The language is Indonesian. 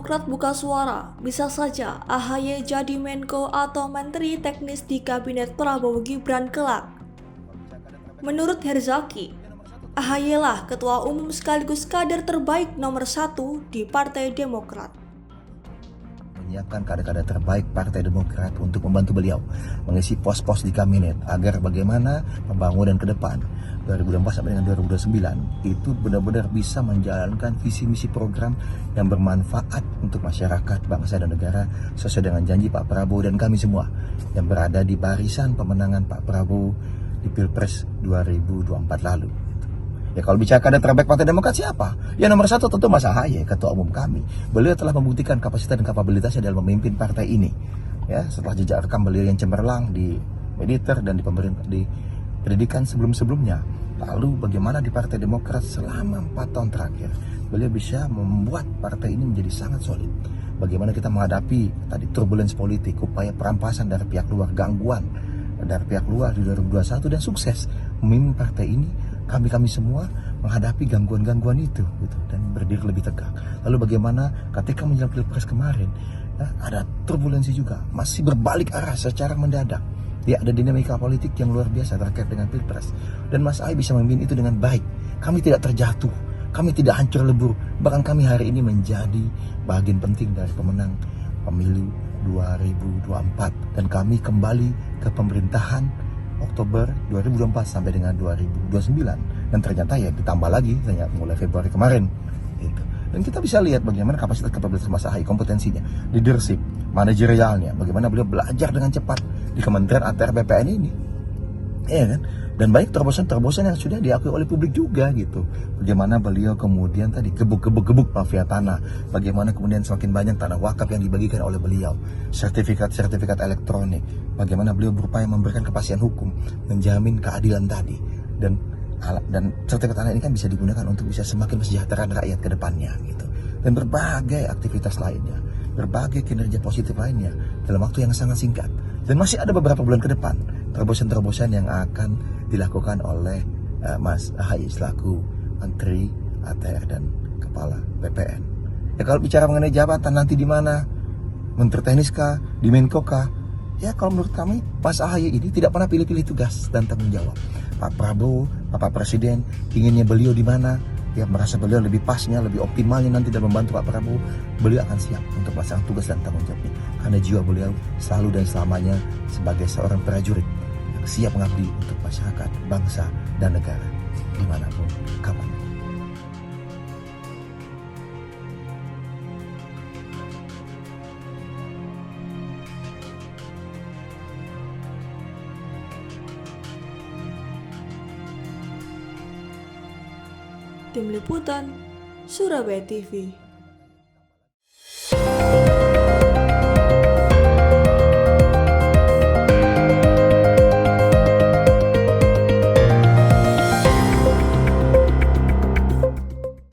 Demokrat buka suara, bisa saja AHY jadi Menko atau Menteri Teknis di Kabinet Prabowo Gibran kelak. Menurut Herzaki, AHY lah Ketua Umum sekaligus kader terbaik nomor 1 di Partai Demokrat. Menyiapkan kader-kader terbaik Partai Demokrat untuk membantu beliau mengisi pos-pos di kabinet agar bagaimana pembangunan ke depan 2024 sampai dengan 2029 itu benar-benar bisa menjalankan visi misi program yang bermanfaat untuk masyarakat, bangsa dan negara sesuai dengan janji Pak Prabowo dan kami semua yang berada di barisan pemenangan Pak Prabowo di Pilpres 2024 lalu. Ya kalau bicara kader terbaik Partai Demokrat siapa? Ya nomor 1 tentu Mas AHY, Ketua Umum kami. Beliau telah membuktikan kapasitas dan kapabilitasnya dalam memimpin partai ini. Ya, setelah jejak rekam beliau yang cemerlang di militer dan di pemerintah di pendidikan sebelum-sebelumnya. Lalu bagaimana di Partai Demokrat selama 4 tahun terakhir beliau bisa membuat partai ini menjadi sangat solid. Bagaimana kita menghadapi tadi turbulensi politik, upaya perampasan dari pihak luar, gangguan dari pihak luar di 2021 dan sukses memimpin partai ini. Kami semua menghadapi gangguan-gangguan itu gitu, dan berdiri lebih tegak. Lalu bagaimana ketika menjelang Pilpres kemarin ada turbulensi juga, masih berbalik arah secara mendadak. Ya, ada dinamika politik yang luar biasa terkait dengan Pilpres. Dan Mas AHY bisa memimpin itu dengan baik. Kami tidak terjatuh, kami tidak hancur lebur. Bahkan kami hari ini menjadi bagian penting dari pemenang pemilu 2024. Dan kami kembali ke pemerintahan Oktober 2024 sampai dengan 2029. Dan ternyata ya ditambah lagi ternyata mulai Februari kemarin gitu. Dan kita bisa lihat bagaimana kapasitas Mas AHY, kompetensinya, leadership, manajerialnya, bagaimana beliau belajar dengan cepat di Kementerian ATR BPN ini, ya kan? Dan banyak terobosan yang sudah diakui oleh publik juga gitu. Bagaimana beliau kemudian tadi gebuk mafia tanah, bagaimana kemudian semakin banyak tanah wakaf yang dibagikan oleh beliau, sertifikat elektronik, bagaimana beliau berupaya memberikan kepastian hukum, menjamin keadilan tadi, dan sertifikat tanah ini kan bisa digunakan untuk bisa semakin mensejahterakan rakyat ke depannya gitu. Dan berbagai aktivitas lainnya, berbagai kinerja positif lainnya dalam waktu yang sangat singkat. Dan masih ada beberapa bulan ke depan terobosan-terobosan yang akan dilakukan oleh Mas AHY selaku Menteri ATR dan Kepala BPN. Ya kalau bicara mengenai jabatan nanti di mana, Menteri Teknis kah, di Menko kah? Ya kalau menurut kami Mas AHY ini tidak pernah pilih-pilih tugas dan tanggung jawab. Pak Prabowo, Bapak Presiden inginnya beliau di mana, ya merasa beliau lebih pasnya, lebih optimalnya nanti dalam membantu Pak Prabowo, beliau akan siap untuk melaksanakan tugas dan tanggung jawabnya. Karena jiwa beliau selalu dan selamanya sebagai seorang prajurit yang siap mengabdi untuk masyarakat, bangsa, dan negara dimanapun, kapan. Tim Liputan, Surabaya TV.